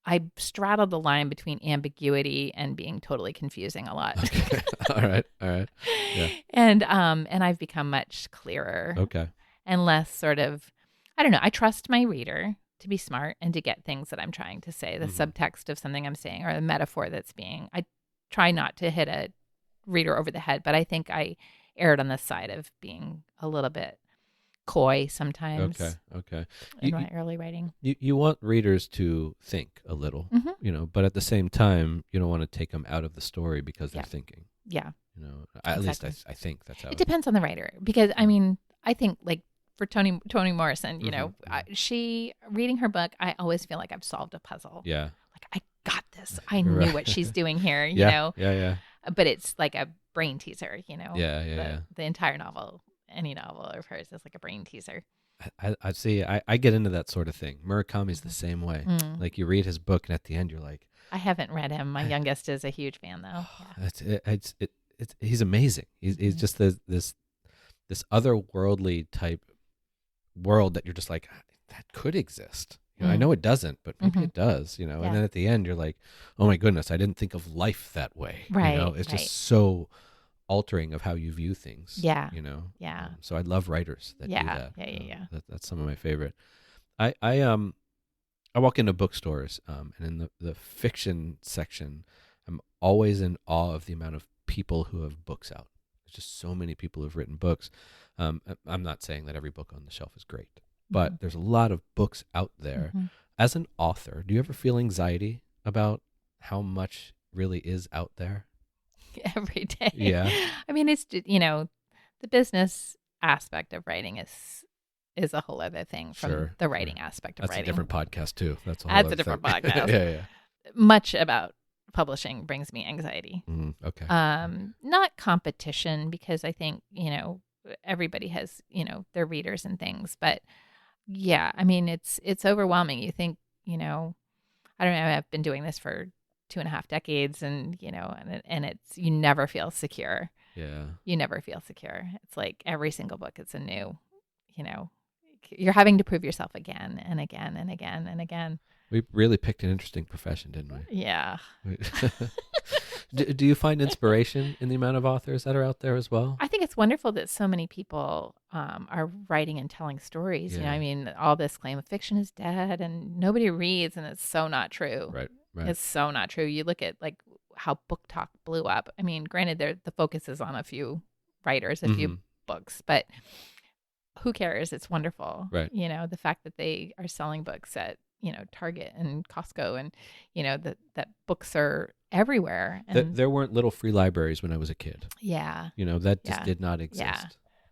I straddled the line between ambiguity and being totally confusing a lot.
Okay. All right. Yeah.
And I've become much clearer.
Okay.
And less sort of, I don't know, I trust my reader to be smart and to get things that I'm trying to say, the subtext of something I'm saying or the metaphor I try not to hit a reader over the head, but I think I erred on the side of being a little bit coy sometimes.
Okay.
In my early writing,
you want readers to think a little, but at the same time, you don't want to take them out of the story because they're thinking.
Yeah.
At least I think that's how
it depends on the writer, because I think like for Toni Morrison, she reading her book, I always feel like I've solved a puzzle.
Yeah.
Like I got this. I knew what she's doing here.
Yeah.
But it's like a brain teaser.
Yeah.
The entire novel. Any novel of hers is like a brain teaser.
I see. I get into that sort of thing. Murakami's the same way. Like you read his book, and at the end, you're like,
I haven't read him. My youngest is a huge fan, though. Yeah.
He's amazing. He's just this otherworldly type world that you're just like, that could exist. I know it doesn't, but maybe it does. And then at the end, you're like, oh my goodness, I didn't think of life that way.
Right.
It's just so altering of how you view things.
Yeah.
Yeah. So I love writers that do that.
Yeah.
That's some of my favorite. I walk into bookstores, and in the fiction section, I'm always in awe of the amount of people who have books out. There's just so many people who've written books. I'm not saying that every book on the shelf is great, but there's a lot of books out there. As an author, do you ever feel anxiety about how much really is out there?
Every day.
Yeah.
It's the business aspect of writing is a whole other thing from the writing aspect of
That's
writing.
That's a different podcast too. That's
a different podcast.
Yeah.
Much about publishing brings me anxiety.
Okay.
Not competition, because I think everybody has their readers and things, but yeah, it's overwhelming. You think I don't know. I've been doing this for 2.5 decades, and and it's, you never feel secure.
Yeah.
You never feel secure. It's like every single book is a new, you're having to prove yourself again and again and again and again.
We really picked an interesting profession, didn't we?
Yeah.
Do you find inspiration in the amount of authors that are out there as well?
I think it's wonderful that so many people are writing and telling stories.
Yeah.
I mean, all this claim of fiction is dead and nobody reads, and it's so not true.
Right.
It's so not true. You look at like how Book Talk blew up. I mean, granted, the focus is on a few writers, a few books, but who cares? It's wonderful.
Right.
The fact that they are selling books at Target and Costco, and that books are everywhere. And
there weren't little free libraries when I was a kid.
Yeah.
That just did not exist.
Yeah.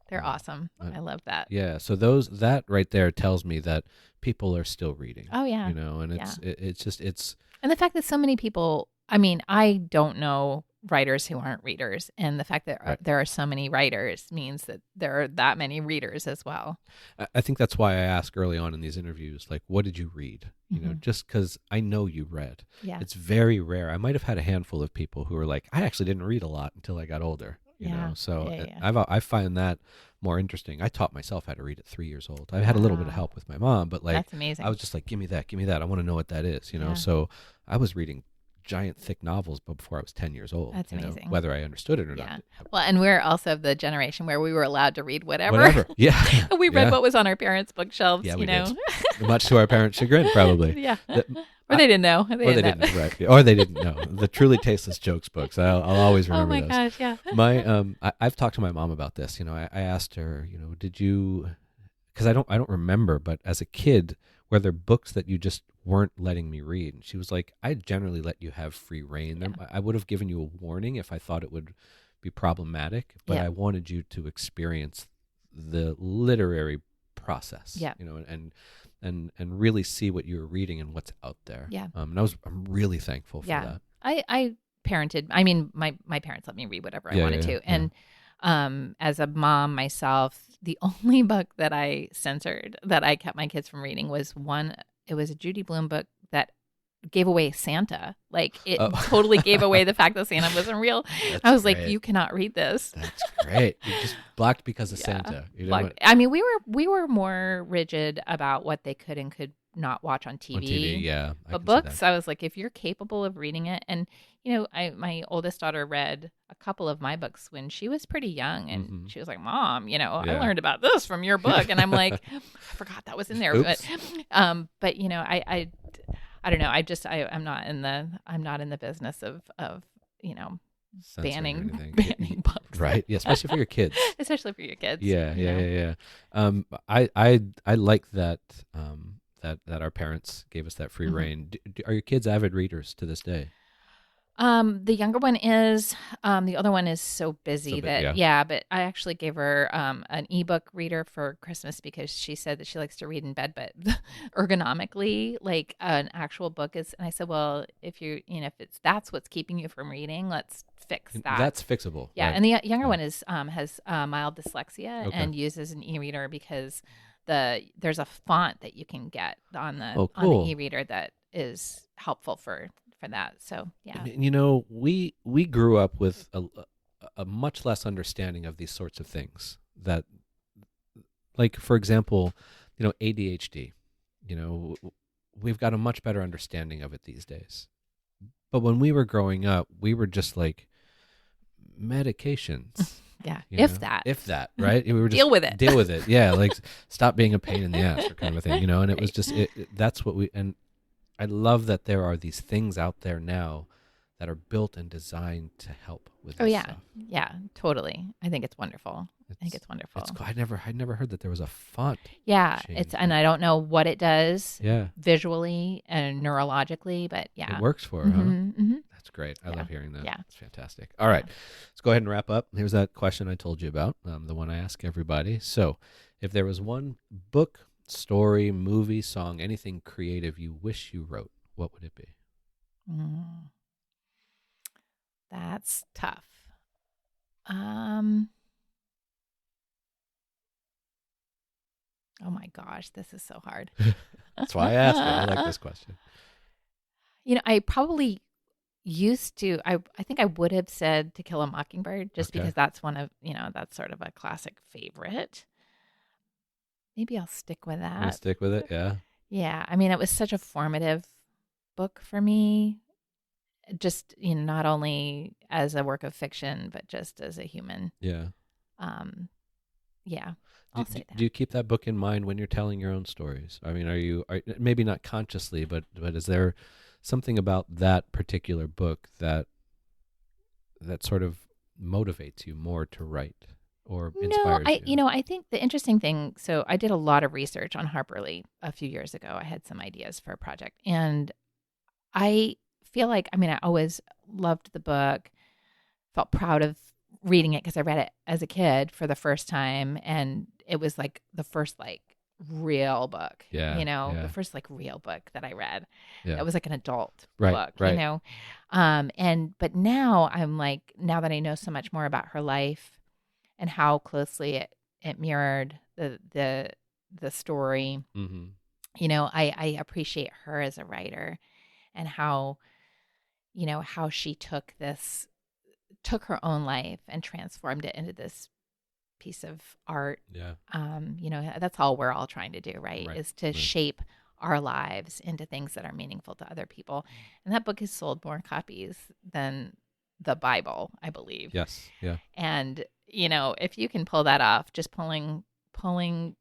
They're awesome. I love that.
Yeah. So that right there tells me that people are still reading.
Oh yeah.
And it's
and the fact that so many people, I mean, I don't know writers who aren't readers, and the fact that there are so many writers means that there are that many readers as well.
I think that's why I ask early on in these interviews, like, what did you read? Just because I know you read.
Yeah.
It's very rare. I might have had a handful of people who were like, I actually didn't read a lot until I got older. So I find that more interesting. I taught myself how to read at 3 years old. I had a little bit of help with my mom, but like,
that's amazing.
I was just like, give me that. I want to know what that is. So I was reading giant thick novels before I was 10 years old.
That's amazing.
Whether I understood it or not.
Well, and we're also the generation where we were allowed to read whatever.
Yeah.
We read what was on our parents' bookshelves,
we did. Much to our parents' chagrin, probably.
Yeah. Or they didn't know.
Or they didn't know. The truly tasteless jokes books. I'll always remember those.
Oh my gosh, yeah.
I've talked to my mom about this. I asked her, did you, because I don't remember, but as a kid, were there books that you just weren't letting me read? And she was like, I generally let you have free reign. Yeah. I would have given you a warning if I thought it would be problematic, but I wanted you to experience the literary process.
Yeah.
And really see what you're reading and what's out there.
Yeah.
And I'm really thankful for that.
I parented. I mean, my parents let me read whatever I wanted to. And as a mom myself, the only book that I censored, that I kept my kids from reading, was it was a Judy Blume book that gave away Santa. Like, it totally gave away the fact that Santa wasn't real. I was like, you cannot read this.
That's great. You just blocked because of Santa.
I mean, we were more rigid about what they could and could not watch on TV.
On TV, yeah.
But books, I was like, if you're capable of reading it, and my oldest daughter read a couple of my books when she was pretty young, and she was like, Mom, I learned about this from your book, and I'm like, I forgot that was in there.
Oops.
But I don't know. I'm not in the business of banning books.
Right. Yeah. Especially for your kids.
Especially for your kids.
Yeah. I like that. That our parents gave us that free reign. Are your kids avid readers to this day?
The younger one is. The other one is so busy but I actually gave her an ebook reader for Christmas because she said that she likes to read in bed, but ergonomically, like an actual book is. And I said, well, if if that's what's keeping you from reading, let's fix that.
That's fixable.
Yeah,
right?
and the younger one has mild dyslexia and uses an e-reader because there's a font that you can get on the on the e-reader that is helpful for that. So yeah,
we grew up with a much less understanding of these sorts of things. That, like, for example, ADHD. We've got a much better understanding of it these days. But when we were growing up, we were just like, medications.
Yeah, if that,
right? We were just
deal with it.
Yeah, like, stop being a pain in the ass, or kind of a thing, And it was just that's what and I love that there are these things out there now that are built and designed to help with this stuff.
Yeah, totally. I think it's wonderful. I think it's wonderful.
It's cool. I never heard that there was a font.
Yeah, and I don't know what it does.
Yeah.
Visually and neurologically, but yeah,
it works for her. Huh? That's great. I love hearing that.
Yeah,
it's fantastic. All right, let's go ahead and wrap up. Here's that question I told you about, the one I ask everybody. So, if there was one book, story, movie, song, anything creative you wish you wrote, what would it be?
That's tough. Oh my gosh, this is so hard.
That's why I asked it. I like this question.
I probably used to. I think I would have said To Kill a Mockingbird, just because that's one of that's sort of a classic favorite. maybe I'll stick with
I'm gonna
that.
stick with it. Yeah.
Yeah. I mean, it was such a formative book for me. Just, not only as a work of fiction, but just as a human.
Yeah.
Um, yeah,
Do,
I'll
do,
say
do
that.
you keep that book in mind when you're telling your own stories? I mean, are maybe not consciously, but is there something about that particular book that sort of motivates you more to write or
No,
inspires you?
I think the interesting thing, so I did a lot of research on Harper Lee a few years ago. I had some ideas for a project, and I feel like, I mean, I always loved the book, felt proud of reading it because I read it as a kid for the first time, and it was like the first like real book,
Yeah.
the
Yeah.
first like real book that I read.
Yeah.
That was like an adult
Right.
book,
Right.
and but now I'm like, now that I know so much more about her life and how closely it mirrored the story,
Mm-hmm.
I appreciate her as a writer, and how she took her own life and transformed it into this piece of art.
Yeah.
That's all we're all trying to do, right?
Right.
Is to
Right.
shape our lives into things that are meaningful to other people. And that book has sold more copies than the Bible, I believe.
Yes. Yeah.
And, if you can pull that off, just pulling from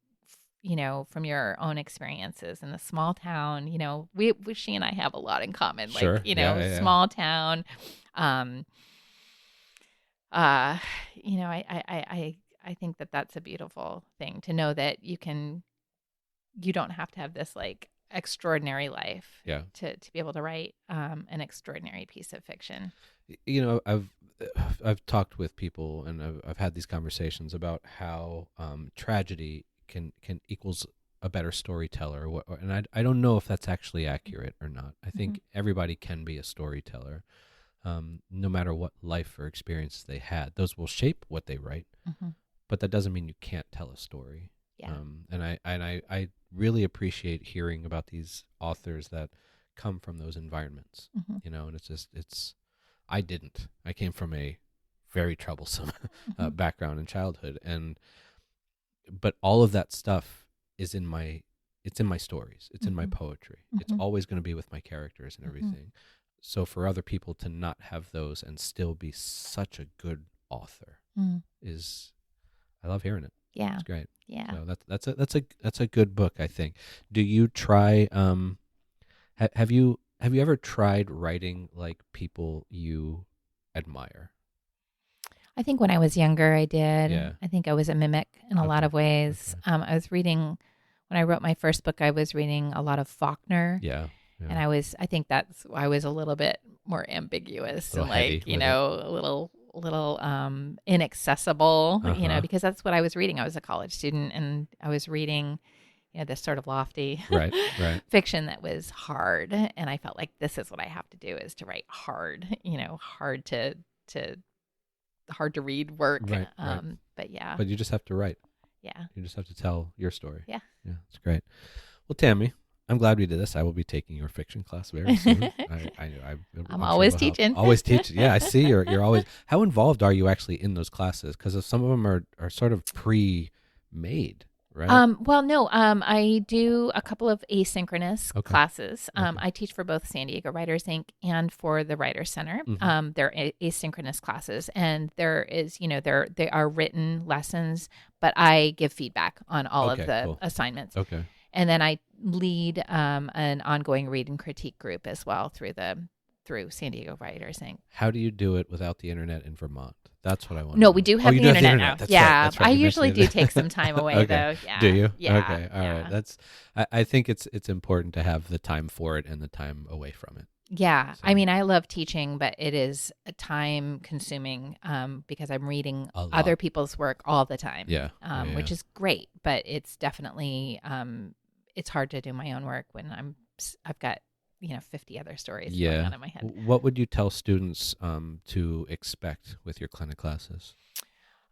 your own experiences in a small town, she and I have a lot in common, like,
Sure. Yeah. Yeah. Yeah.
small town. Um, uh, I think that that's a beautiful thing to know that you don't have to have this like extraordinary life
Yeah.
to be able to write an extraordinary piece of fiction.
I've talked with people and I've had these conversations about how tragedy can equals a better storyteller, and I don't know if that's actually accurate or not. I think everybody can be a storyteller, no matter what life or experiences they had. Those will shape what they write, but that doesn't mean you can't tell a story.
Yeah.
And I really appreciate hearing about these authors that come from those environments. And I didn't. I came from a very troublesome background in childhood, but all of that stuff is it's in my stories. It's in my poetry. It's always going to be with my characters and everything. So for other people to not have those and still be such a good author I love hearing it.
Yeah.
It's great.
Yeah.
So that's a good book, I think. Do you try have you ever tried writing like people you admire?
I think when I was younger, I did.
Yeah.
I think I was a mimic in a lot
Okay.
of ways.
Okay.
I was reading, when I wrote my first book, I was reading a lot of Faulkner.
Yeah. Yeah.
And I think I was a little bit more ambiguous
A little
and
heavy
like,
with it.
a little inaccessible, because that's what I was reading. I was a college student and I was reading, this sort of lofty
Right.
fiction that was hard. And I felt like this is what I have to do, is to write hard, hard to read work.
Right.
But yeah.
But you just have to write.
Yeah.
You just have to tell your story.
Yeah.
Yeah, it's great. Well, Tammy, I'm glad we did this. I will be taking your fiction class very soon.
I'm always teaching.
Always teaching. Yeah, I see you're always. How involved are you actually in those classes? Because some of them are sort of pre-made, right?
Well, no, I do a couple of asynchronous classes.
Okay.
I teach for both San Diego Writers Inc. and for the Writers Center. They're asynchronous classes, and there is, they are written lessons, but I give feedback on all of the assignments.
Okay.
And then I lead an ongoing read and critique group as well through San Diego Writers Inc.
How do you do it without the internet in Vermont? That's what I want.
No, we do have the internet now.
That's
yeah,
right.
I usually do take some time away though. Yeah.
Do you?
Yeah.
Okay. All right. I think it's important to have the time for it and the time away from it.
Yeah. So. I mean, I love teaching, but it is time consuming because I'm reading other people's work all the time.
Yeah.
Which is great, but it's definitely it's hard to do my own work when I've got 50 other stories going on in my head.
What would you tell students to expect with your clinic classes?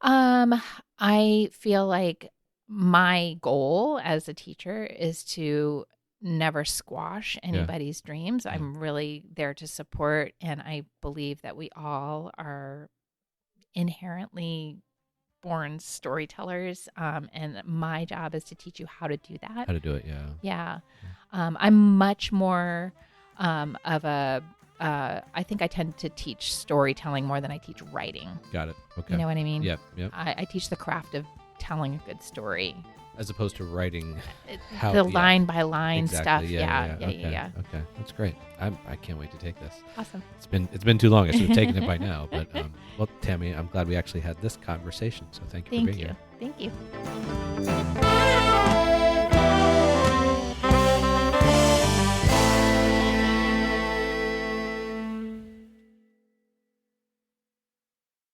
I feel like my goal as a teacher is to never squash anybody's dreams. Yeah. I'm really there to support, and I believe that we all are inherently born storytellers, and my job is to teach you how to do that.
How to do it, yeah.
Yeah. I'm much more of a, I think I tend to teach storytelling more than I teach writing.
Got it. Okay.
You know what I mean?
Yep.
I teach the craft of telling a good story.
As opposed to writing
the line by line
exactly.
stuff.
Yeah. Okay. That's great. I can't wait to take this.
Awesome.
It's been too long. I should have taken it by now. But well, Tammy, I'm glad we actually had this conversation. So thank you for being here.
Thank you.